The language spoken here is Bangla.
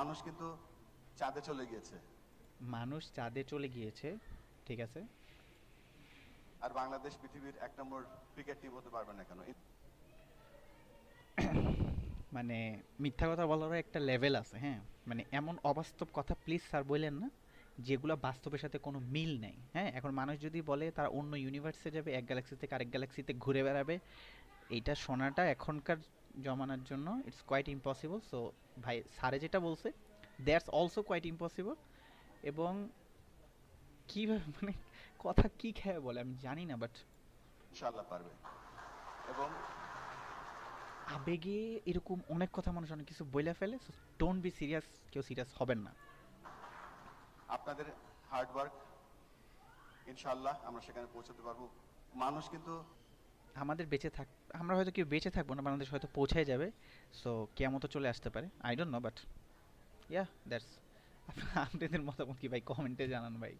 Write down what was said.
মানুষ কিন্তু চাঁদে চলে গিয়েছে। মানুষ চাঁদে চলে গিয়েছে, ঠিক আছে। আর বাংলাদেশ পৃথিবীর 1 নম্বর ক্রিকেট টিম হতে পারবে না কেন? মানে মিথ্যা কথা বলারও একটা লেভেল আছে, হ্যাঁ। মানে এমন অবাস্তব কথা প্লিজ স্যার বললেন না, যেগুলো বাস্তবের সাথে কোনো মিল নেই। হ্যাঁ, এখন মানুষ যদি বলে তারা অন্য ইউনিভার্সে যাবে, এক গ্যালাক্সি থেকে আরেক গ্যালাক্সিতে ঘুরে বেড়াবে, এইটা শোনাটা এখনকার জমানার জন্য ইটস কোয়াইট ইম্পসিবল। সো ভাই স্যারে যেটা বলছে, দ্যাটস অলসো কোয়াইট ইম্পসিবল। এবং কীভাবে মানে কথা কী খেয়ে বলে আমি জানি না, বাট ইনশাল্লাহ পারবে। এবং আবেগে এরকম অনেক কথা মানুষ অনেক কিছু বইলা ফেলে। সো ডোন্ট বি সিরিয়াস, কেউ সিরিয়াস হবেন না। আপনাদের হার্ড ওয়ার্ক, ইনশাল্লাহ আমরা সেখানে পৌঁছাতে পারবো। মানুষ কিন্তু আমাদের বেঁচে থাক, আমরা হয়তো কেউ বেঁচে থাকবো না, বাংলাদেশ হয়তো পৌঁছায় যাবে। সো কেয়ামতও চলে আসতে পারে, I don't know, but yeah that's আপনাদের মতামত কি ভাই, কমেন্টে জানান ভাই।